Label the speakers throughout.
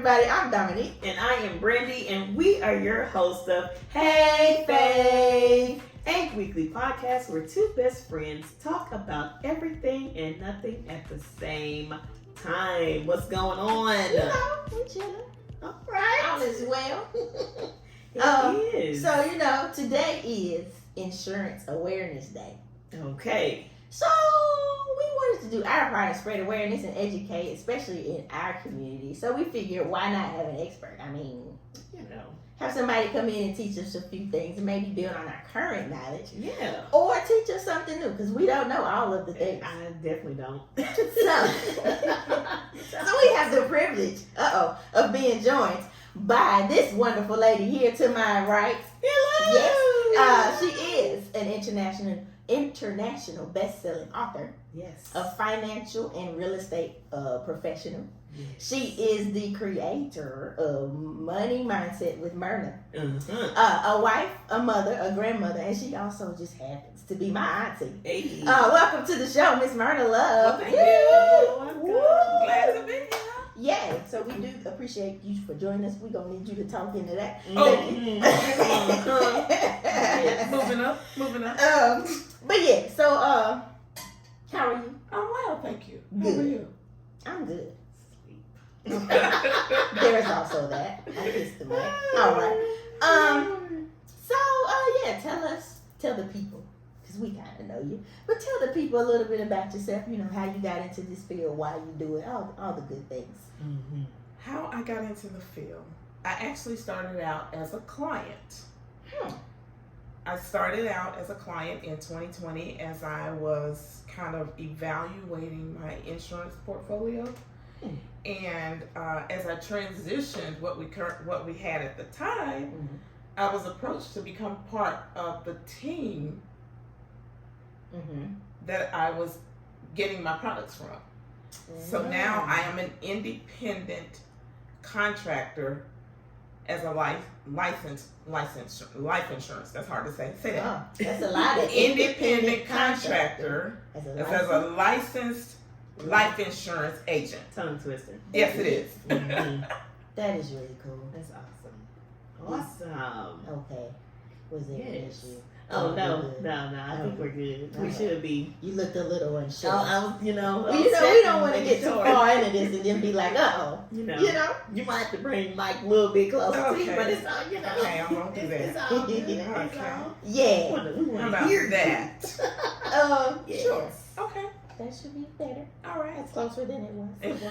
Speaker 1: everybody. I'm Dominique.
Speaker 2: And I am Brandy, and we are your hosts of Hey Fave, a weekly podcast where two best friends talk about everything and nothing at the same time. What's going on?
Speaker 1: You know, we chilling.
Speaker 2: All right.
Speaker 1: All is well.
Speaker 2: It is.
Speaker 1: So, today is Insurance Awareness Day.
Speaker 2: Okay.
Speaker 1: So, we wanted to do our part and spread awareness and educate, especially in our community. So, we figured, why not have an expert? I mean, have somebody come in and teach us a few things and maybe build on our current knowledge.
Speaker 2: Yeah.
Speaker 1: Or teach us something new, because we don't know all of the things.
Speaker 2: I definitely don't.
Speaker 1: So we have the privilege, of being joined by this wonderful lady here to my right.
Speaker 2: Hello.
Speaker 1: Yes. She is an international best-selling author.
Speaker 2: Yes.
Speaker 1: A financial and real estate professional.
Speaker 2: Yes.
Speaker 1: She is the creator of Money Mindset with Myrna.
Speaker 2: Uh-huh.
Speaker 1: A wife, a mother, a grandmother, and she also just happens to be my auntie.
Speaker 2: Hey.
Speaker 1: Welcome to the show, Miss Myrna Love.
Speaker 2: Well, thank you. I'm glad to be here.
Speaker 1: Yeah, so we do appreciate you for joining us. We're going to need you to talk into that.
Speaker 2: Moving up.
Speaker 1: But yeah, so how are you?
Speaker 2: I'm well, thank you.
Speaker 1: Good.
Speaker 2: How are you?
Speaker 1: I'm good. There's also that. I kissed the mic. All right. Tell the people, because we kind of know you, but tell the people a little bit about yourself, how you got into this field, why you do it, all the good things.
Speaker 3: Mm-hmm. How I got into the field. I actually started out as a client. I started out as a client in 2020 as I was kind of evaluating my insurance portfolio. And as I transitioned what we had at the time, I was approached to become part of the team that I was getting my products from. So now I am an independent contractor as a life insurance. That's hard to say. Say that.
Speaker 1: Oh, that's a lot of
Speaker 3: independent contractor as a licensed life insurance agent.
Speaker 2: Tongue twister.
Speaker 3: Yes, it is.
Speaker 1: That is really cool.
Speaker 2: That's awesome.
Speaker 1: Okay. Was there an issue?
Speaker 2: Oh, no. I think we're good. We should be.
Speaker 1: You looked a little unsure.
Speaker 2: We
Speaker 1: don't want to get too far into this and then be like, you might have to bring the mic a little bit closer to you, but it's all,
Speaker 3: Okay, I'm going to do that.
Speaker 1: It's all good.
Speaker 3: Okay.
Speaker 1: Yeah.
Speaker 2: We want
Speaker 3: How
Speaker 2: to
Speaker 3: about
Speaker 2: hear
Speaker 3: that?
Speaker 1: Yes.
Speaker 3: Sure. Okay.
Speaker 1: That should be better.
Speaker 3: All right.
Speaker 1: That's closer than it was.
Speaker 3: It was.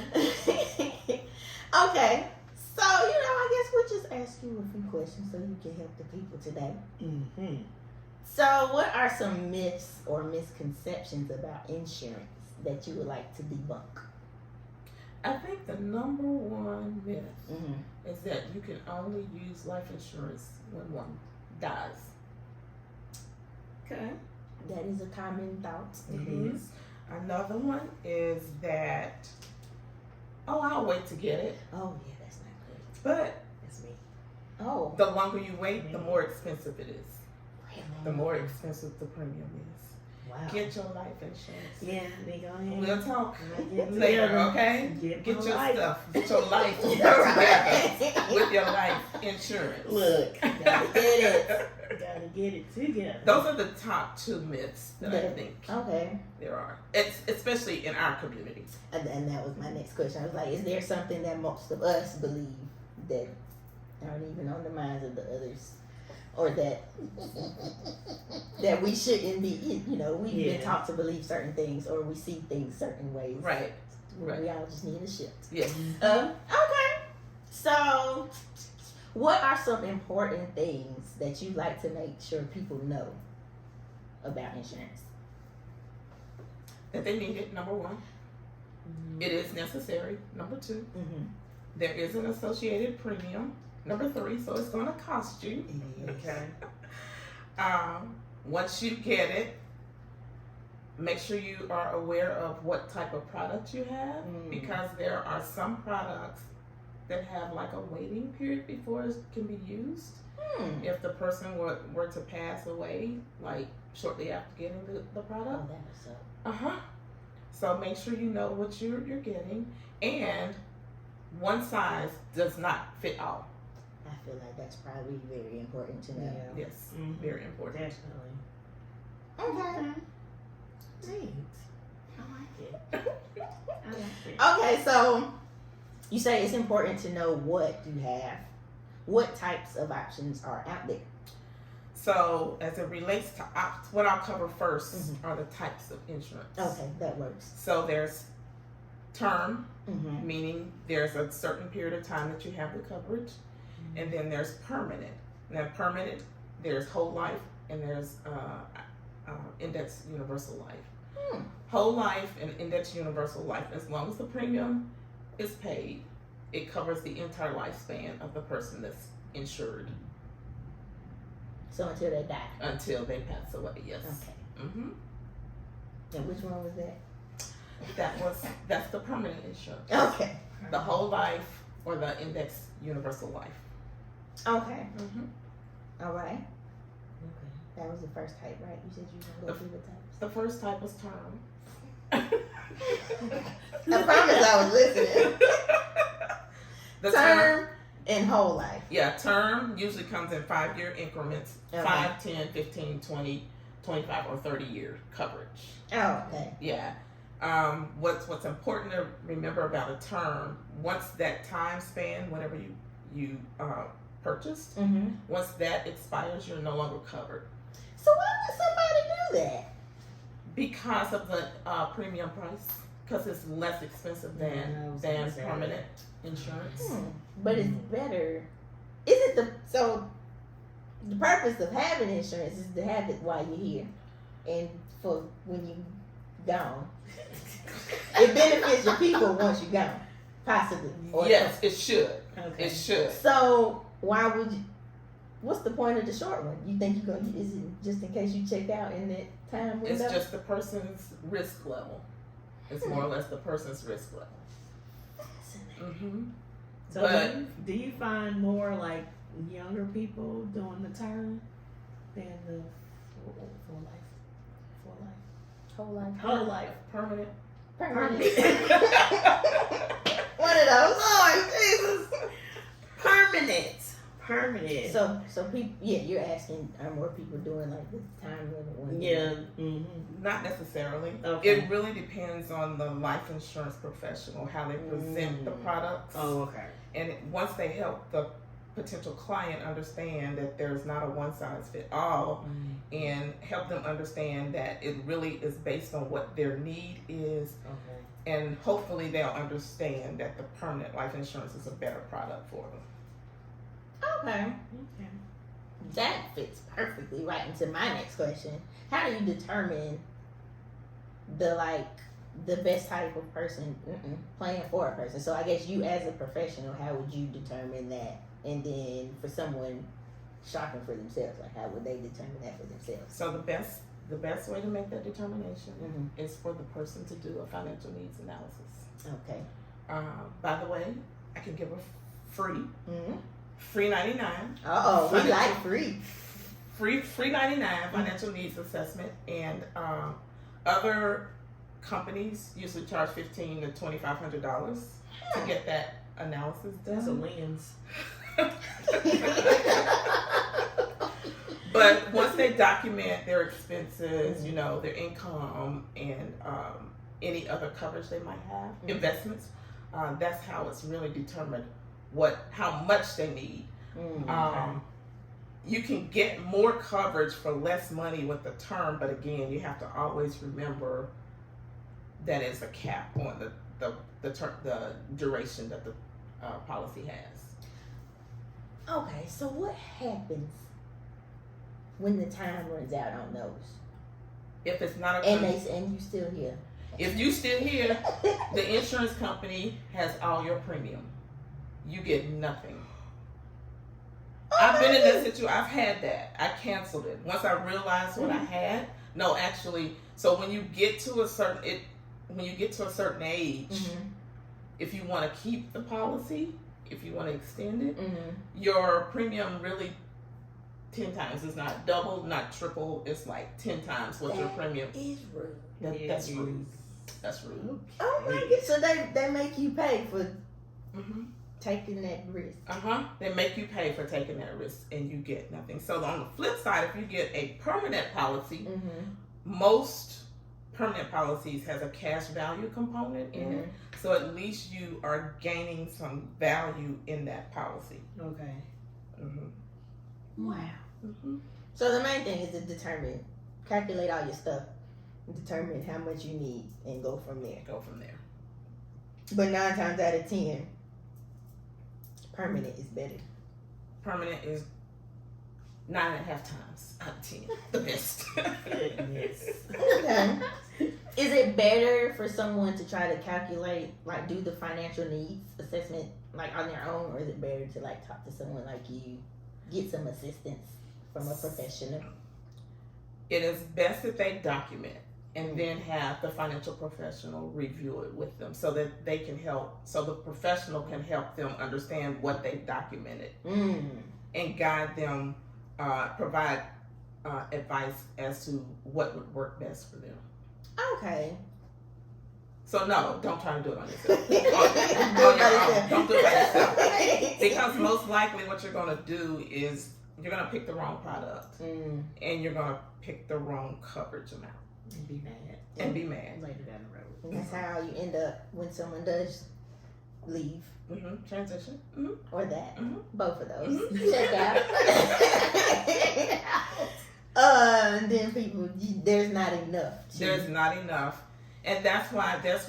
Speaker 1: Okay. So, I guess we'll just ask you a few questions so you can help the people today. So, what are some myths or misconceptions about insurance that you would like to debunk?
Speaker 3: I think the number one myth is that you can only use life insurance when one dies.
Speaker 2: Okay.
Speaker 1: That is a common thought.
Speaker 3: It is. Another one is that, I'll wait to get it.
Speaker 1: Oh, yeah, that's not good.
Speaker 3: But
Speaker 1: That's me. Oh.
Speaker 3: the longer you wait, the more expensive it is.
Speaker 1: Really?
Speaker 3: The more expensive the premium is.
Speaker 1: Wow.
Speaker 3: Get your life insurance.
Speaker 2: Yeah, they go ahead.
Speaker 3: We'll talk
Speaker 2: Get
Speaker 3: later, okay?
Speaker 2: Get
Speaker 3: your
Speaker 2: life.
Speaker 3: stuff. Get your life together with your life insurance.
Speaker 2: Look,
Speaker 1: Gotta get it.
Speaker 2: gotta get it together.
Speaker 3: Those are the top two myths that I think
Speaker 1: Okay.
Speaker 3: there are. It's especially in our community.
Speaker 1: And that was my next question. I was like, is there something that most of us believe that aren't even on the minds of the others? Or that we shouldn't be, we've been taught to believe certain things, or we see things certain ways.
Speaker 3: Right.
Speaker 1: We all just need a shift.
Speaker 3: Yes.
Speaker 1: Okay. So, what are some important things that you like to make sure people know about insurance?
Speaker 3: That they need it, number one. It is necessary, number two. There is an associated premium, number three, so it's going to cost you. Okay. Once you get it, make sure you are aware of what type of product you have, because there are some products that have like a waiting period before it can be used. If the person were to pass away, like shortly after getting the product.
Speaker 1: Oh, that was so.
Speaker 3: So make sure you know what you're getting, and one size does not fit all.
Speaker 1: I feel like that's probably very important to know.
Speaker 3: Yes,
Speaker 2: Mm-hmm.
Speaker 3: very important.
Speaker 2: Definitely.
Speaker 1: Okay.
Speaker 2: Neat. I like it. I like it.
Speaker 1: Okay, so you say it's important to know what you have. What types of options are out there?
Speaker 3: So, as it relates to what I'll cover 1st are the types of insurance.
Speaker 1: Okay, that works.
Speaker 3: So, there's term,
Speaker 1: Mm-hmm.
Speaker 3: meaning there's a certain period of time that you have the coverage, and then there's permanent. Now, permanent, there's whole life, and there's index universal life. Whole life and index universal life, as long as the premium is paid, it covers the entire lifespan of the person that's insured
Speaker 1: So until they die.
Speaker 3: until they pass away. Yes.
Speaker 1: Okay.
Speaker 3: Mm-hmm.
Speaker 1: And which one was that?
Speaker 3: That's the permanent insurance.
Speaker 1: Okay.
Speaker 3: The whole life or the index universal life.
Speaker 1: Okay.
Speaker 3: Mm-hmm.
Speaker 1: All right.
Speaker 2: Okay.
Speaker 1: That was the first type, right? You said you were going to go through the types.
Speaker 3: The first type was term.
Speaker 1: I promise I was listening.
Speaker 3: The
Speaker 1: Term and whole life.
Speaker 3: Yeah, term usually comes in 5-year increments.
Speaker 1: Okay.
Speaker 3: 5, 10, 15, 20, 25, or 30-year coverage.
Speaker 1: Oh, okay.
Speaker 3: Yeah. What's important to remember about a term, once that time span, whatever you purchased,
Speaker 1: Mm-hmm.
Speaker 3: once that expires, you're no longer covered.
Speaker 1: So why would somebody do that?
Speaker 3: Because of the premium price, because it's less expensive
Speaker 2: Yeah, I was
Speaker 3: than
Speaker 2: gonna say
Speaker 3: permanent insurance.
Speaker 1: But it's better. Is it so the purpose of having insurance is to have it while you're here and for when you gone. It benefits your people once you're gone, possibly. Or
Speaker 3: Yes, it should.
Speaker 2: Okay.
Speaker 3: It should.
Speaker 1: So why would you? What's the point of the short one? You think you're gonna? Is it just in case you check out in that time window?
Speaker 3: It's just the person's risk level. It's more or less the person's risk level.
Speaker 1: Fascinating.
Speaker 3: Mm-hmm.
Speaker 2: So
Speaker 3: But-
Speaker 2: do you find more like younger people doing the term than the full life?
Speaker 1: Whole life.
Speaker 2: Whole life.
Speaker 3: Permanent.
Speaker 1: Permanent. One of those.
Speaker 2: Lord Jesus. Permanent.
Speaker 1: So people, yeah, you're asking, are more people doing like the time limit one?
Speaker 2: Yeah. Mm-hmm.
Speaker 3: Not necessarily.
Speaker 2: Okay.
Speaker 3: It really depends on the life insurance professional, how they present the products.
Speaker 2: Oh, okay.
Speaker 3: And once they help the potential client understand that there's not a one size fit all, and help them understand that it really is based on what their need is,
Speaker 2: Okay.
Speaker 3: and hopefully they'll understand that the permanent life insurance is a better product for them.
Speaker 1: Okay.
Speaker 2: Okay.
Speaker 1: That fits perfectly right into my next question. How do you determine the best type of person playing for a person? So I guess you as a professional, how would you determine that? And then for someone shopping for themselves, like how would they determine that for themselves?
Speaker 3: So the best way to make that determination is for the person to do a financial needs analysis.
Speaker 1: Okay.
Speaker 3: By the way, I can give a free
Speaker 1: Mm-hmm.
Speaker 3: free 99
Speaker 1: We like free.
Speaker 3: free 99 financial needs assessment, and other companies usually charge $1,500 to $2,500 to get that analysis
Speaker 2: That's a
Speaker 3: done.
Speaker 2: lens.
Speaker 3: But once they document their expenses, their income, and any other coverage they might have, investments, that's how it's really determined how much they need. You can get more coverage for less money with the term, but again, you have to always remember that it's a cap on the duration that the policy has.
Speaker 1: Okay, so what happens when the time runs out on those?
Speaker 3: If it's not a
Speaker 1: And you still here?
Speaker 3: if you still here, the insurance company has all your premium. You get nothing. I've been in that situation. I've had that. I canceled it once I realized what I had. No, actually, so when you get to a certain age, if you want to keep the policy, if you want to extend it, your premium really 10 times. It's not double, not triple. It's like 10 times what your premium.
Speaker 1: Is rude.
Speaker 3: That's rude. That's rude.
Speaker 1: Oh my goodness! So they make you pay for taking that risk.
Speaker 3: They make you pay for taking that risk, and you get nothing. So on the flip side, if you get a permanent policy, most permanent policies has a cash value component in it. So at least you are gaining some value in that policy.
Speaker 1: Okay.
Speaker 2: Wow.
Speaker 1: So the main thing is to calculate all your stuff, determine how much you need, and go from there. But 9 times out of 10, permanent is better.
Speaker 3: Permanent is 9.5 times out of 10 the best.
Speaker 2: Goodness.
Speaker 1: Okay. Is it better for someone to try to calculate, like do the financial needs assessment like on their own, or is it better to like talk to someone like you, get some assistance from a professional?
Speaker 3: It is best that they document and then have the financial professional review it with them so that they can help, so the professional can help them understand what they've documented and guide them, provide advice as to what would work best for them.
Speaker 1: Okay.
Speaker 3: So no, don't try to do it on yourself. Don't do it by yourself. Because most likely what you're going to do is you're going to pick the wrong product and you're going to pick the wrong coverage amount.
Speaker 2: And be mad.
Speaker 3: Later down the road.
Speaker 1: And that's how you end up when someone does leave.
Speaker 3: Transition.
Speaker 1: Or that.
Speaker 3: Mhm.
Speaker 1: Both of those. Check out. And then people, there's not enough.
Speaker 3: There's not enough. And that's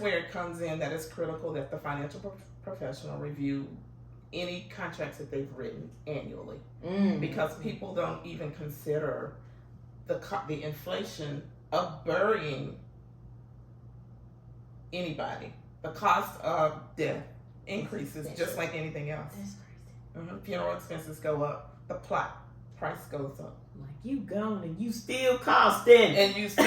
Speaker 3: where it comes in that it's critical that the financial professional review any contracts that they've written annually. Because people don't even consider the inflation of burying anybody. The cost of death increases just like anything else.
Speaker 1: That's crazy.
Speaker 3: Funeral expenses go up. The plot price goes up.
Speaker 2: Like you gone and you still costing.
Speaker 3: And you still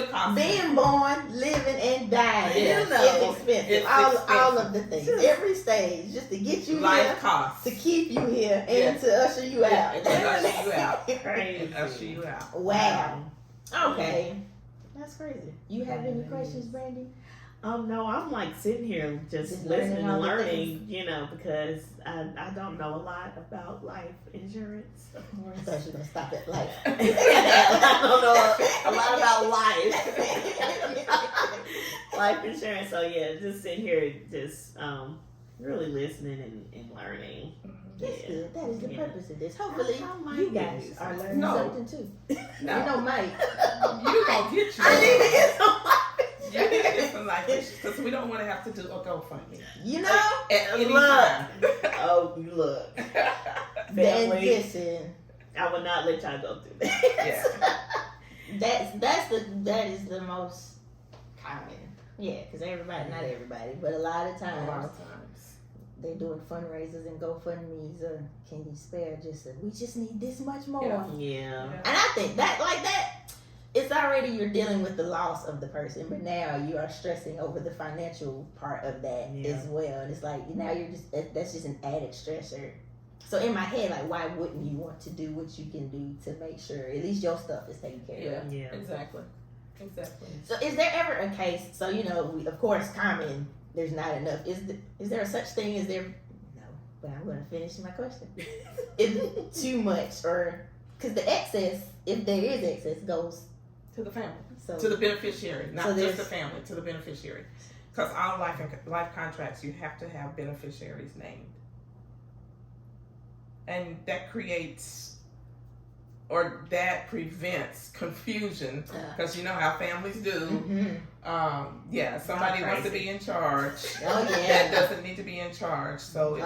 Speaker 3: costing.
Speaker 1: Being born, living, and dying.
Speaker 3: Yeah.
Speaker 1: You know, it's expensive.
Speaker 3: It's
Speaker 1: all
Speaker 3: expensive.
Speaker 1: of the things. Every stage. Just to get you
Speaker 3: Life
Speaker 1: here.
Speaker 3: costs.
Speaker 1: To keep you here. And
Speaker 3: Yeah.
Speaker 1: to usher you
Speaker 3: Yeah,
Speaker 1: out.
Speaker 3: and to usher you out.
Speaker 2: Crazy.
Speaker 3: And usher you out.
Speaker 1: Wow. Okay. That's crazy. You have any questions, Brandy?
Speaker 2: No, I'm like sitting here just
Speaker 1: learning
Speaker 2: listening
Speaker 1: all
Speaker 2: and
Speaker 1: the
Speaker 2: learning, because I don't know a lot about life insurance.
Speaker 1: I thought you were going to stop at life.
Speaker 2: I don't know a lot about life. Life insurance. So yeah, just sitting here, just really listening and learning.
Speaker 1: That's
Speaker 2: Yeah.
Speaker 1: good. That is the
Speaker 2: Yeah.
Speaker 1: purpose of this. Hopefully,
Speaker 2: I like
Speaker 1: you guys
Speaker 2: this.
Speaker 1: are learning
Speaker 3: No.
Speaker 1: something too.
Speaker 3: No.
Speaker 1: You know, Mike.
Speaker 3: You gonna get you.
Speaker 1: I need to get some
Speaker 3: You need to get some life insurance because we don't want to have to do a GoFundMe
Speaker 1: You know?
Speaker 3: at any
Speaker 2: Look.
Speaker 3: time.
Speaker 2: Oh, you look.
Speaker 1: Then
Speaker 2: Family,
Speaker 1: listen.
Speaker 2: I would not let y'all go through that.
Speaker 3: Yeah.
Speaker 1: That is the most common. Yeah, because not everybody, but a lot of
Speaker 3: A lot
Speaker 1: times
Speaker 3: of times.
Speaker 1: they doing fundraisers and GoFundMe's. Can you spare we just need this much more.
Speaker 3: Yeah.
Speaker 2: Yeah.
Speaker 1: And I think that it's already you're dealing with the loss of the person, but now you are stressing over the financial part of that as well. And it's like now that's just an added stressor. So in my head, like, why wouldn't you want to do what you can do to make sure at least your stuff is taken care of?
Speaker 2: Yeah.
Speaker 3: Exactly.
Speaker 1: So is there ever a case? So of course, common. There's not enough. Is there such thing as there? No, but I'm going to finish my question. Is too much, or because the excess, if there is excess, goes
Speaker 3: To the family.
Speaker 1: so
Speaker 3: To the beneficiary. Not
Speaker 1: So
Speaker 3: just the family. To the beneficiary. Because all life contracts, you have to have beneficiaries named. And that prevents confusion because you know how families do. Somebody wants to be in charge.
Speaker 1: Oh yeah.
Speaker 3: That doesn't need to be in charge. So it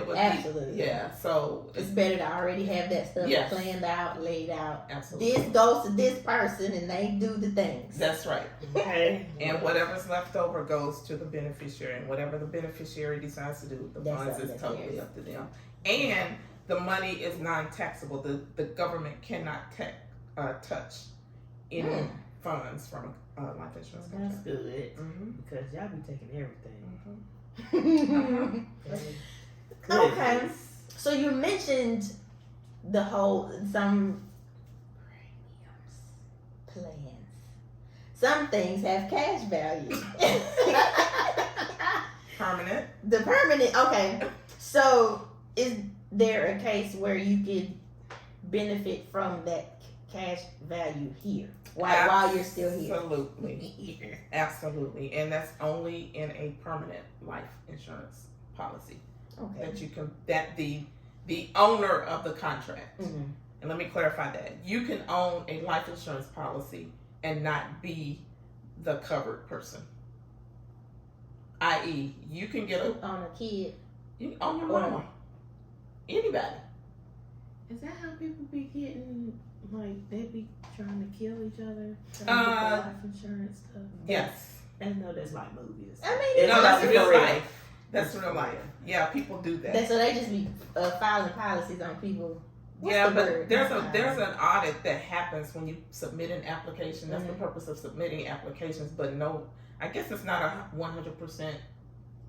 Speaker 3: would
Speaker 1: absolutely.
Speaker 3: be so
Speaker 1: It's better to already have that stuff
Speaker 3: Yes.
Speaker 1: planned out, laid out.
Speaker 3: absolutely.
Speaker 1: This goes to this person, and they do the things.
Speaker 3: That's right.
Speaker 2: Okay.
Speaker 3: And whatever's left over goes to the beneficiary, and whatever the beneficiary decides to do with the
Speaker 1: That's
Speaker 3: funds
Speaker 1: up
Speaker 3: is
Speaker 1: to
Speaker 3: totally
Speaker 1: theirs.
Speaker 3: up to them. And the money is non-taxable. The government cannot touch any funds from a life insurance
Speaker 2: That's
Speaker 3: contract.
Speaker 2: good.
Speaker 3: Mm-hmm.
Speaker 2: Because y'all be taking everything.
Speaker 1: Okay. So you mentioned the whole some premiums, plans. Some things have cash value.
Speaker 3: permanent.
Speaker 1: The permanent, okay. So, is there a case where you could benefit from that cash value here while you're still here?
Speaker 3: Absolutely. Absolutely. And that's only in a permanent life insurance policy.
Speaker 1: Okay.
Speaker 3: That you can, that the owner of the contract,
Speaker 1: Mm-hmm.
Speaker 3: and let me clarify that, you can own a life insurance policy and not be the covered person. I.e., you can get
Speaker 1: On a kid.
Speaker 3: you own your mama. Anybody.
Speaker 2: Is that how people be getting, like, they be trying to kill each other? Trying to get the life insurance stuff?
Speaker 3: Yes.
Speaker 2: I know that's like movies.
Speaker 1: I mean,
Speaker 3: No, that's
Speaker 2: not
Speaker 3: real
Speaker 2: real.
Speaker 3: life. That's real life. Yeah, people do that.
Speaker 1: so they just be filing policies on people. What's
Speaker 3: Yeah,
Speaker 1: the
Speaker 3: but
Speaker 1: word?
Speaker 3: there's an audit that happens when you submit an application. That's the
Speaker 1: Mhm.
Speaker 3: purpose of submitting applications. But no, I guess it's not a 100%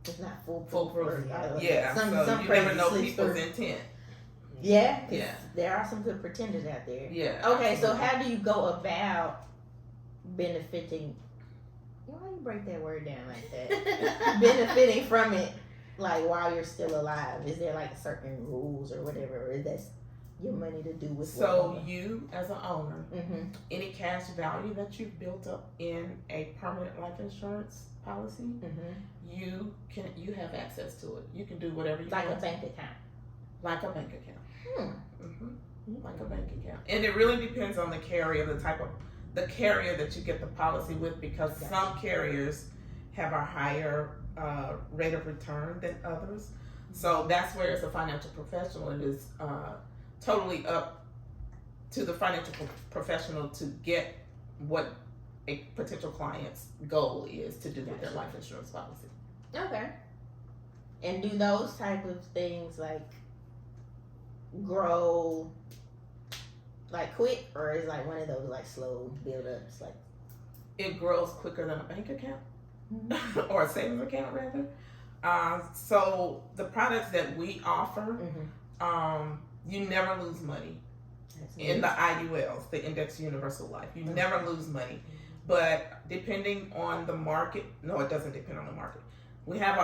Speaker 1: It's not foolproof.
Speaker 3: foolproof.
Speaker 1: or-
Speaker 3: Yeah,
Speaker 1: some
Speaker 3: so you
Speaker 1: crazy
Speaker 3: never know
Speaker 1: slips
Speaker 3: people's
Speaker 1: through.
Speaker 3: intent.
Speaker 1: Yeah, 'cause
Speaker 3: Yeah.
Speaker 1: there are some good pretenders out there.
Speaker 3: Yeah.
Speaker 1: Okay, so
Speaker 3: absolutely.
Speaker 1: how do you go about benefiting? Why you break that word down like that? Benefiting from it, like while you're still alive. Is there like certain rules or whatever, or is that your money to do with?
Speaker 3: So you, as an owner,
Speaker 1: Mm-hmm.
Speaker 3: any cash value that you've built up in a permanent life insurance policy,
Speaker 1: Mm-hmm.
Speaker 3: you have access to it. You can do whatever you
Speaker 1: Like a
Speaker 3: want.
Speaker 1: bank account.
Speaker 3: Like a bank account.
Speaker 1: Hmm.
Speaker 3: Like a bank account. And it really depends on the carrier, the carrier that you get the policy with, because
Speaker 1: Gotcha.
Speaker 3: some carriers have a higher rate of return than others. So that's where, as a financial professional, it is totally up to the financial professional to get what a potential client's goal is to do with their life insurance policy.
Speaker 1: Okay. And do those type of things like grow like quick, or is like one of those like slow build ups? Like
Speaker 3: It grows quicker than a bank account.
Speaker 1: Mhm.
Speaker 3: Or a savings account rather. So the products that we offer, you never lose money
Speaker 1: That's
Speaker 3: in
Speaker 1: nice.
Speaker 3: the IULs, the Index Universal Life. You never lose money, but depending on the market, no, it doesn't depend on the market. We have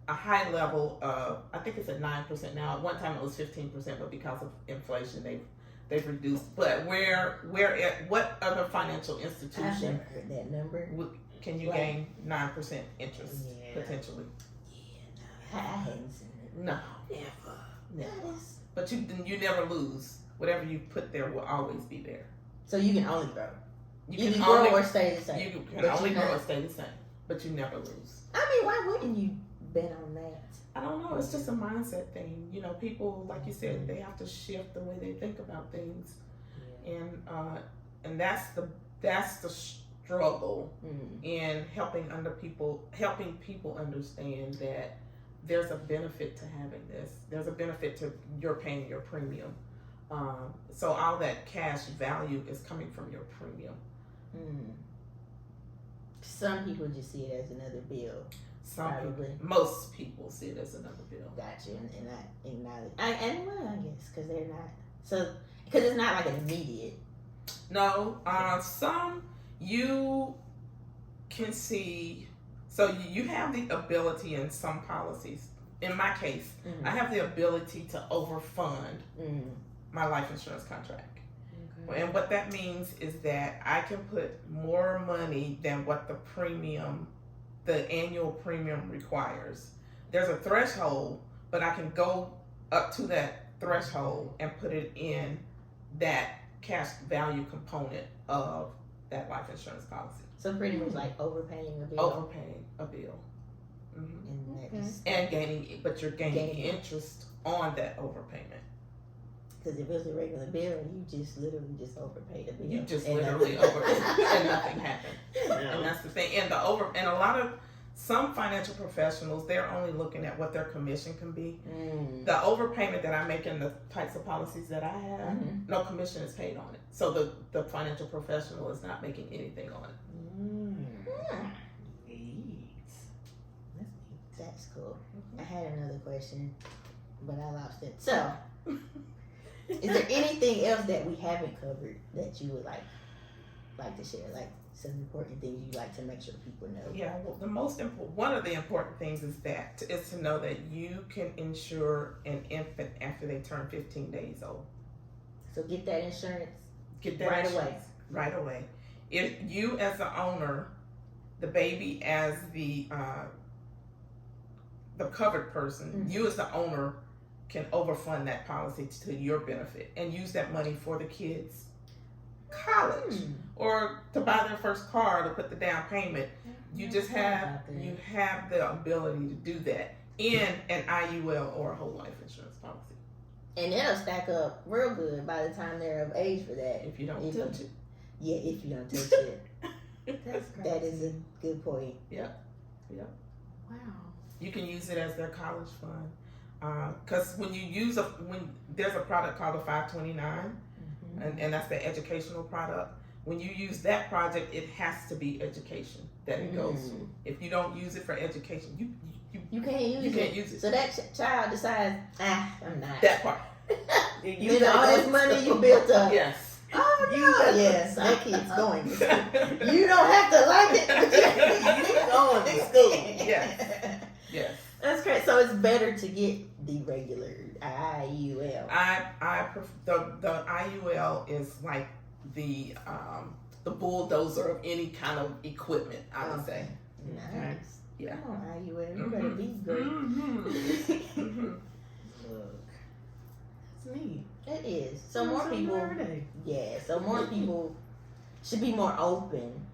Speaker 3: a high level of, I think it's at 9% now. At one time it was 15%, but because of inflation, they've reduced. But what other financial
Speaker 1: I've
Speaker 3: institution
Speaker 1: never heard that number.
Speaker 3: can you
Speaker 1: Right.
Speaker 3: gain 9% interest
Speaker 1: Yeah.
Speaker 3: potentially?
Speaker 1: I hadn't seen it.
Speaker 3: No,
Speaker 1: Never.
Speaker 3: never. But you never lose. Whatever you put there will always be there.
Speaker 1: So you can only grow.
Speaker 3: You
Speaker 1: can grow or stay the same.
Speaker 3: You can
Speaker 1: But
Speaker 3: only
Speaker 1: you
Speaker 3: grow
Speaker 1: not-
Speaker 3: or stay the same, but you never lose.
Speaker 1: I mean, why wouldn't you bet on that?
Speaker 3: I don't know. It's just a mindset thing. You know, people, like you said, they have to shift the way they think about things, and that's the struggle in helping people understand that there's a benefit to having this. There's a benefit to your paying your premium. So all that cash value is coming from your premium.
Speaker 1: Some people just see it as another bill.
Speaker 3: Most people see it as another bill.
Speaker 1: Gotcha, and not acknowledge. I guess because they're not because it's not like an immediate.
Speaker 3: No, some you can see. So you have the ability in some policies. In my case, I have the ability to overfund my life insurance contract. Okay. And what that means is that I can put more money than what the annual premium requires. There's a threshold, but I can go up to that threshold and put it in that cash value component of that life insurance policy.
Speaker 1: So pretty much like overpaying a bill.
Speaker 3: Overpaying a bill.
Speaker 1: And that just,
Speaker 3: And you're gaining interest on that overpayment.
Speaker 1: because if it was a regular bill, you just literally just overpaid a bill.
Speaker 3: You just
Speaker 1: And
Speaker 3: literally
Speaker 1: nothing-
Speaker 3: overpaid and nothing happened. And that's the thing. And a lot of some financial professionals, they're only looking at what their commission can be. The overpayment that I make in the types of policies that I have, no commission is paid on it. So the financial professional is not making anything on it.
Speaker 1: That's cool. I had another question, but I lost it. So, is there anything else that we haven't covered that you would like to share? Like some important things you like to make sure people know?
Speaker 3: Yeah, well, one of the important things is to know that you can insure an infant after they turn 15 days old.
Speaker 1: So get that insurance.
Speaker 3: Get that
Speaker 1: right
Speaker 3: insurance right away. If you, as the owner, the baby as the covered person, you as the owner can overfund that policy to your benefit and use that money for the kids' college or to buy their first car to put the down payment. You just have the ability to do that in an IUL or a whole life insurance policy.
Speaker 1: And it'll stack up real good by the time they're of age for that.
Speaker 3: If you don't touch it.
Speaker 1: Yeah, if you don't touch it. That is a good point.
Speaker 3: Yep.
Speaker 1: Wow.
Speaker 3: You can use it as their college fund. Because when there's a product called a 529, and that's the educational product. When you use that project, it has to be education that it goes to. If you don't use it for education,
Speaker 1: you can't use it. So that child decides, I'm not.
Speaker 3: That part.
Speaker 1: You know, all this money you built up.
Speaker 3: Yes.
Speaker 1: Oh no! Yes, that kid's going to school. You don't have to like it, but you're going to school.
Speaker 3: Yes.
Speaker 1: That's great. So it's better to get the regular IUL.
Speaker 3: The IUL is like the bulldozer of any kind of equipment, I would say.
Speaker 1: Nice.
Speaker 3: Yeah.
Speaker 1: Come on, IUL. You better be great.
Speaker 2: Look, that's neat.
Speaker 1: It is. So more people. Yeah. So more people should be more open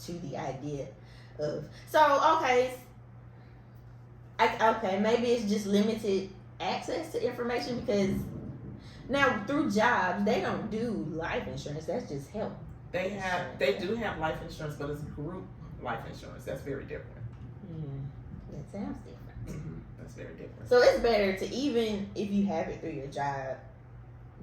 Speaker 1: to the idea of. So okay. Okay, maybe it's just limited access to information because now through jobs they don't do life insurance. That's just health.
Speaker 3: They do have life insurance, but it's group life insurance. That's very different.
Speaker 1: That sounds different.
Speaker 3: That's very different.
Speaker 1: So it's better to, even if you have it through your job,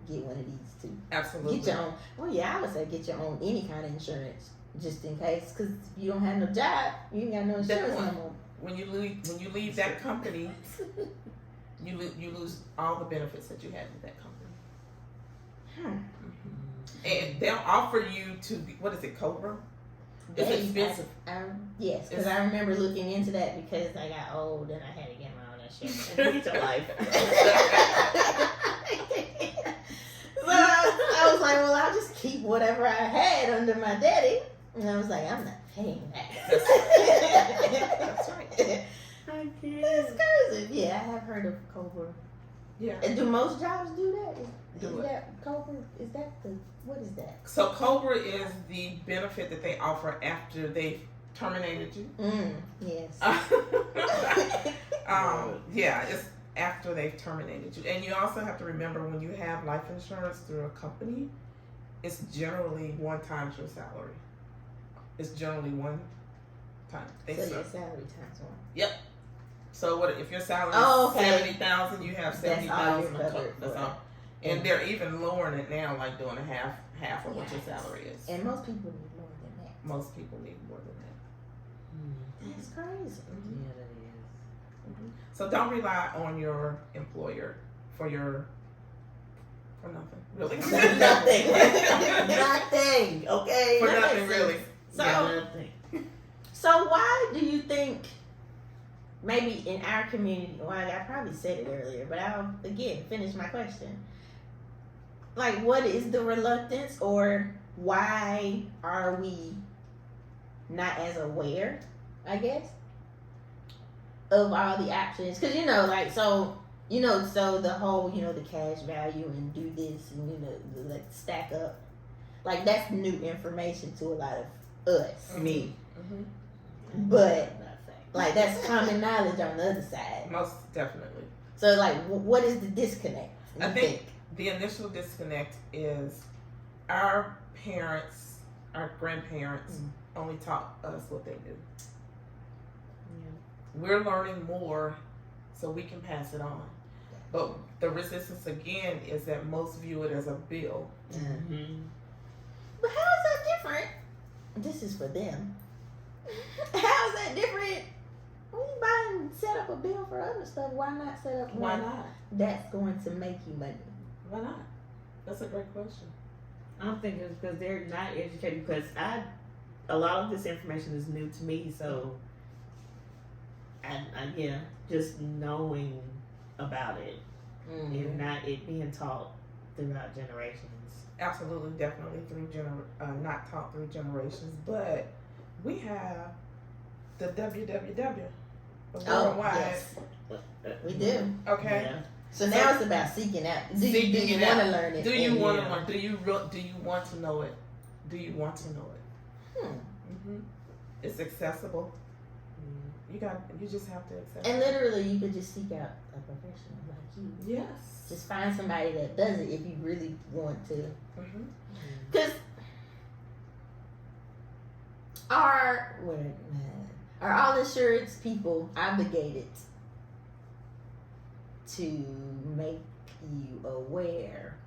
Speaker 1: get one of these too.
Speaker 3: Absolutely.
Speaker 1: Get your own. Well, yeah, I would say get your own any kind of insurance just in case, because if you don't have no job, you ain't got no insurance no more.
Speaker 3: When you leave that company, you lose all the benefits that you had with that company. And they'll offer you to what is it, Cobra? It's expensive.
Speaker 1: Yes, because I remember looking into that because I got old and I had to get my own insurance. Get your life. So I was like, well, I'll just keep whatever I had under my daddy. And I was like, I'm not paying that.
Speaker 3: That's right.
Speaker 2: I can't.
Speaker 1: That's crazy. Yeah, I have heard of Cobra.
Speaker 3: Yeah.
Speaker 1: And do most jobs do that?
Speaker 3: Do
Speaker 1: is
Speaker 3: it.
Speaker 1: that Cobra? Is that what is that?
Speaker 3: So Cobra is the benefit that they offer after they've terminated you.
Speaker 1: Yes.
Speaker 3: Yeah, it's after they've terminated you. And you also have to remember when you have life insurance through a company, it's generally 1 times your salary. It's generally 1 time.
Speaker 1: So your salary times 1.
Speaker 3: Yep. So what if your salary is $70,000? You have $70,000. That's all. And they're even lowering it now, like doing half of what your salary is.
Speaker 1: And most people need more than that.
Speaker 3: Most people need more than that.
Speaker 1: That's crazy.
Speaker 2: Yeah, that is.
Speaker 3: So don't rely on your employer for nothing, really.
Speaker 1: Nothing. Nothing. Okay.
Speaker 3: For
Speaker 1: That
Speaker 3: nothing,
Speaker 1: makes
Speaker 3: really.
Speaker 1: sense. So,
Speaker 2: Yeah, nothing.
Speaker 1: So why do you think, maybe in our community, well, I probably said it earlier, but I'll again finish my question. Like, what is the reluctance, or why are we not as aware, I guess, of all the options? Because, so the whole, the cash value and do this and, like stack up. Like, that's new information to a lot of us.
Speaker 2: Me.
Speaker 1: But, like, that's common knowledge on the other side.
Speaker 3: Most definitely.
Speaker 1: So, like, what is the disconnect?
Speaker 3: I think the initial disconnect is our parents, our grandparents only taught us what they knew. Yeah. We're learning more so we can pass it on. But the resistance again is that most view it as a bill.
Speaker 1: But how is that different? This is for them. How is that different? When you buy and set up a bill for other stuff, why not set up
Speaker 3: Why
Speaker 1: one
Speaker 3: not?
Speaker 1: that's going to make you money?
Speaker 3: Why not? That's a great question.
Speaker 2: I'm thinking it's because they're not educated. Because a lot of this information is new to me, so yeah, just knowing about it and not it being taught throughout generations.
Speaker 3: Absolutely, definitely not taught through generations, but we have the WWW, the worldwide.
Speaker 1: Yes. We do.
Speaker 3: Okay.
Speaker 2: Yeah.
Speaker 1: So now it's about seeking out. Do you want to learn it?
Speaker 3: Do you want to learn? Do you want to know it? Do you want to know it? It's accessible. You just have to accept
Speaker 1: And
Speaker 3: it.
Speaker 1: literally, you could just seek out a professional like you.
Speaker 3: Yes.
Speaker 1: Just find somebody that does it if you really want to. Because are all insurance people obligated to make you aware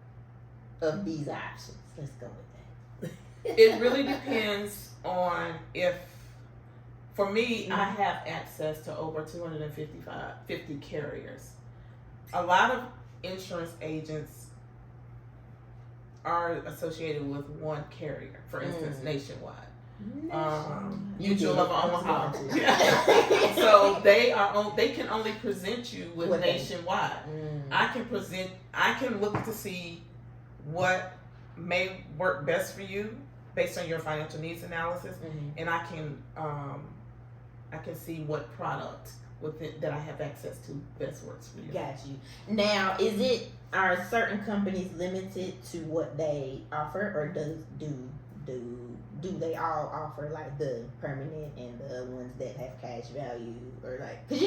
Speaker 1: of these options? Let's go with that.
Speaker 3: It really depends on if. For me, I have access to over 50 carriers. A lot of insurance agents are associated with one carrier, for instance, Nationwide. Mutual of Omaha. So they can only present you with Nationwide. I can look to see what may work best for you based on your financial needs analysis, and I can see what product that I have access to best works for you.
Speaker 1: Got you. Now, are certain companies limited to what they offer, or do they all offer like the permanent and the ones that have cash value, or like, because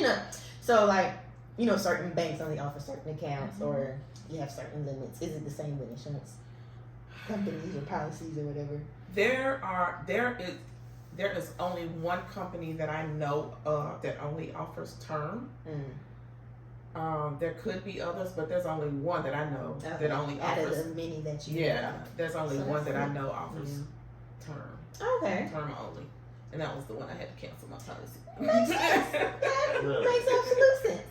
Speaker 1: certain banks only offer certain accounts, or you have certain limits. Is it the same with insurance companies or policies or whatever? There is only one company that I know of that only offers term. There could be others, but there's only one that I know that only offers. Out of the many that you know.
Speaker 3: There's only one that I know offers term.
Speaker 1: Okay.
Speaker 3: Term only. And that was the one I had to cancel my policy.
Speaker 1: That makes absolute sense.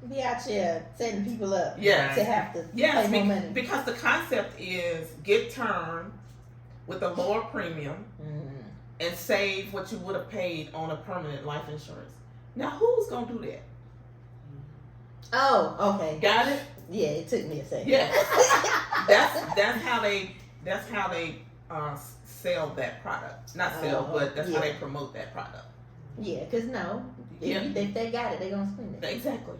Speaker 1: Be out here setting people up to have to pay more money.
Speaker 3: Because the concept is get term with a lower premium and save what you would have paid on a permanent life insurance. Now, who's going to do that?
Speaker 1: Oh, okay.
Speaker 3: Got it?
Speaker 1: Yeah, it took me a second.
Speaker 3: Yeah. That's how they sell that product. Not sell, but that's how they promote that product.
Speaker 1: Yeah, because if they got it, they're going to spend it.
Speaker 3: Exactly.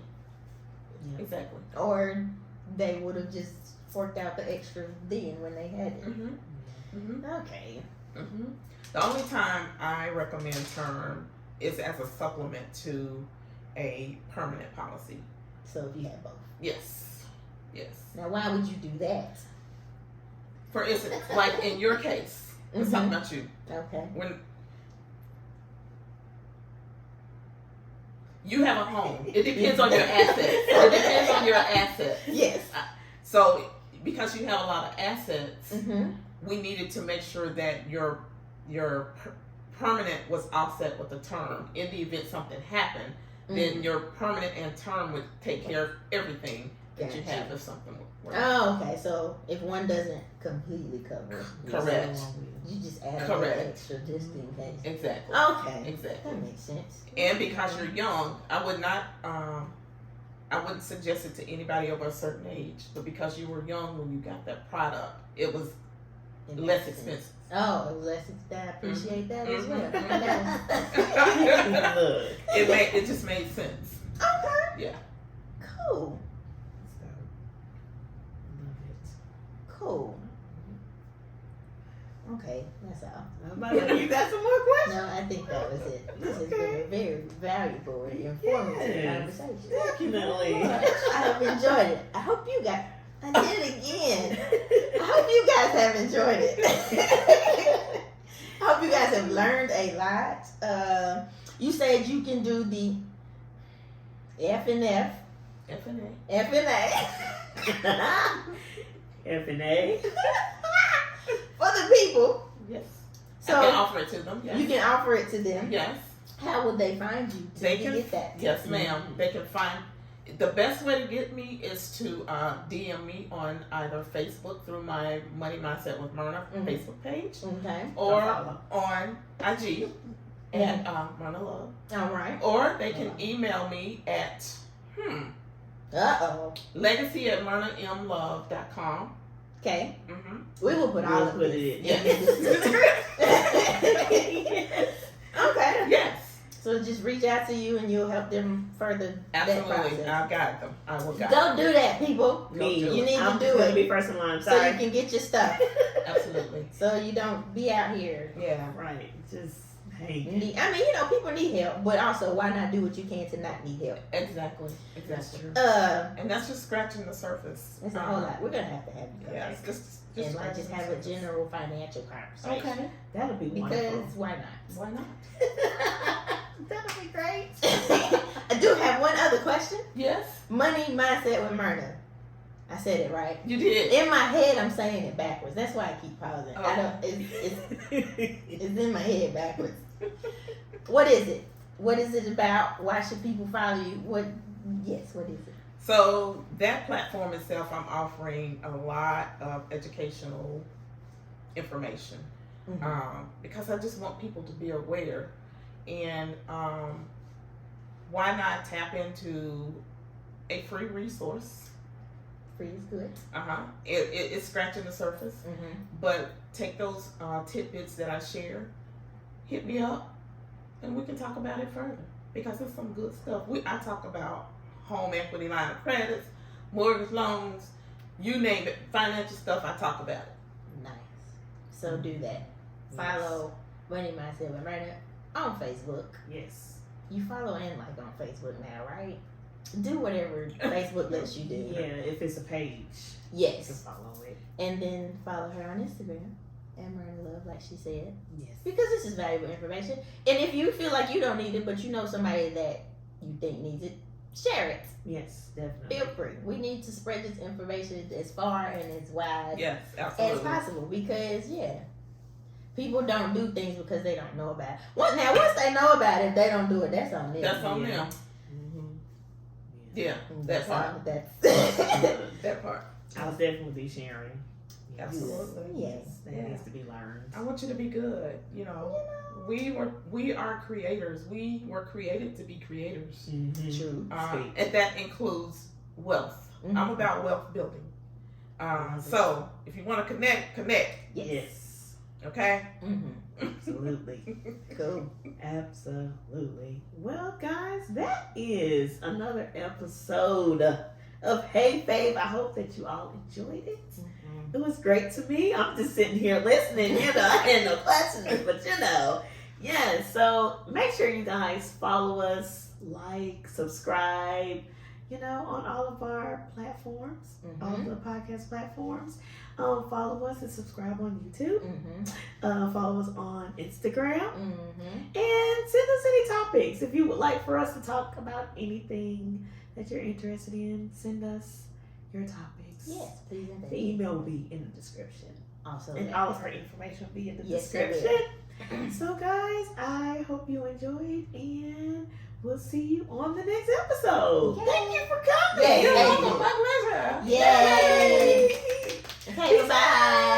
Speaker 1: Yeah.
Speaker 3: Exactly.
Speaker 1: Or they would have just forked out the extra then when they had it. Okay.
Speaker 3: The only time I recommend term is as a supplement to a permanent policy.
Speaker 1: So if you have both.
Speaker 3: Yes.
Speaker 1: Now, why would you do that?
Speaker 3: For instance, like in your case, let's talk about you.
Speaker 1: Okay.
Speaker 3: When you have a home, it depends on your assets.
Speaker 1: Yes.
Speaker 3: So because you have a lot of assets, we needed to make sure that your permanent was offset with the term. In the event something happened, then your permanent and term would take care of everything that you have if something were.
Speaker 1: Oh, okay. So if one doesn't completely cover it,
Speaker 3: correct.
Speaker 1: You just add a little extra just in case.
Speaker 3: Exactly.
Speaker 1: Okay.
Speaker 3: Exactly.
Speaker 1: That makes sense.
Speaker 3: And because you're young, I wouldn't suggest it to anybody over a certain age. But because you were young when you got that product, it was less expensive.
Speaker 1: Oh, it was less expensive. I appreciate that as well.
Speaker 3: It just made sense.
Speaker 1: Okay.
Speaker 3: Yeah.
Speaker 1: Cool. Cool. Okay, that's all.
Speaker 2: You got some more questions?
Speaker 1: No, I think that was it. This has been a very valuable and informative conversation.
Speaker 2: Definitely.
Speaker 1: I have enjoyed it. I hope you guys. I did it again. I hope you guys have enjoyed it. I hope you guys have learned a lot. You said you can do the F and F.
Speaker 3: F and A.
Speaker 1: F and A.
Speaker 2: F and A.
Speaker 1: For the people.
Speaker 3: Yes.
Speaker 1: So
Speaker 3: I can offer it to them. Yes.
Speaker 1: You can offer it to them.
Speaker 3: Yes.
Speaker 1: How would they find you to get that?
Speaker 3: Yes, ma'am. They can find The best way to get me is to DM me on either Facebook through my Money Mindset with Myrna Facebook page, or on IG at Myrna Love.
Speaker 1: All right.
Speaker 3: Or they can email me at legacy@myrnamlove.com.
Speaker 1: Okay.
Speaker 3: Mm-hmm.
Speaker 1: We will put all of
Speaker 2: it.
Speaker 1: Okay.
Speaker 3: Yes.
Speaker 1: So just reach out to you and you'll help them further that
Speaker 3: Absolutely.
Speaker 1: process.
Speaker 3: I got them. I will guide
Speaker 1: Don't do that, people.
Speaker 2: Me.
Speaker 1: You need
Speaker 2: I'm
Speaker 1: to do
Speaker 2: gonna
Speaker 1: it.
Speaker 2: be first in line.
Speaker 1: So
Speaker 2: Sorry.
Speaker 1: you can get your stuff.
Speaker 3: Absolutely.
Speaker 1: So you don't be out here.
Speaker 3: Yeah.
Speaker 2: Right. Just hey.
Speaker 1: I mean, people need help, but also why not do what you can to not need help?
Speaker 3: Exactly.
Speaker 2: That's true.
Speaker 3: And that's just scratching the surface.
Speaker 1: It's a whole lot. We're gonna have to have you come
Speaker 3: Yeah.
Speaker 1: back.
Speaker 3: Just
Speaker 1: And like just have a
Speaker 3: surface.
Speaker 1: general financial conversation.
Speaker 3: Okay.
Speaker 2: That'll be
Speaker 1: Because
Speaker 2: wonderful.
Speaker 1: why not?
Speaker 3: Why not?
Speaker 1: That'll be great. I do have one other question.
Speaker 3: Yes.
Speaker 1: Money mindset with Myrna. I said it right.
Speaker 3: You did.
Speaker 1: In my head, I'm saying it backwards. That's why I keep pausing.
Speaker 3: Oh.
Speaker 1: I don't. It's in my head backwards. What is it? What is it about? Why should people follow you? What? Yes. What is it?
Speaker 3: So that platform itself, I'm offering a lot of educational information because I just want people to be aware. And why not tap into a free resource?
Speaker 1: Free is good.
Speaker 3: It's scratching the surface, but take those tidbits that I share, hit me up, and we can talk about it further because it's some good stuff. I talk about home equity line of credits, mortgage loans, you name it, financial stuff, I talk about it.
Speaker 1: Nice. So do that. Follow Money Mindset with Myrna on Facebook.
Speaker 2: Yes.
Speaker 1: You follow and like on Facebook now, right? Do whatever Facebook lets you do.
Speaker 2: Yeah, if it's a page, you can
Speaker 1: Yes.
Speaker 2: follow it.
Speaker 1: And then follow her on Instagram at Myrna Love, like she said.
Speaker 2: Yes.
Speaker 1: Because this is valuable information. And if you feel like you don't need it, but you know somebody that you think needs it, share it.
Speaker 2: Yes, definitely.
Speaker 1: Feel free. We need to spread this information as far and as wide
Speaker 3: Yes,
Speaker 1: as
Speaker 3: absolutely.
Speaker 1: possible because people don't do things because they don't know about it. Once they know about it, they don't do it. That's on them.
Speaker 3: That's on
Speaker 2: Yeah.
Speaker 3: them.
Speaker 2: Mm-hmm.
Speaker 3: Yeah,
Speaker 1: That's
Speaker 3: part.
Speaker 1: all. That's
Speaker 3: That part.
Speaker 2: I'll definitely be sharing.
Speaker 3: Absolutely.
Speaker 1: Yes.
Speaker 2: That needs to be learned.
Speaker 3: I want you to be good. We are creators. We were created to be creators.
Speaker 2: Mm-hmm.
Speaker 1: True.
Speaker 3: And that includes wealth.
Speaker 1: Mhm.
Speaker 3: I'm about wealth building. So if you want to connect.
Speaker 2: Yes.
Speaker 3: Okay.
Speaker 2: Absolutely.
Speaker 1: Cool.
Speaker 2: Absolutely. Well, guys, that is another episode of Hey Fave. I hope that you all enjoyed it. It was great to me. I'm just sitting here listening, I had no questions, but yeah. So make sure you guys follow us, like, subscribe, on all of our platforms, all of the podcast platforms. Follow us and subscribe on YouTube. Follow us on Instagram. And send us any topics. If you would like for us to talk about anything that you're interested in, send us your topics.
Speaker 1: Yes, please.
Speaker 2: The email will be in the description.
Speaker 1: Also,
Speaker 2: And all of her information will be in the
Speaker 1: Yes, it
Speaker 2: description. So guys, I hope you enjoyed and we'll see you on the next episode.
Speaker 1: Yay.
Speaker 2: Thank you for coming.
Speaker 1: Yay.
Speaker 3: You're welcome. My pleasure.
Speaker 1: Yay.
Speaker 2: Yay.
Speaker 1: Okay, bye.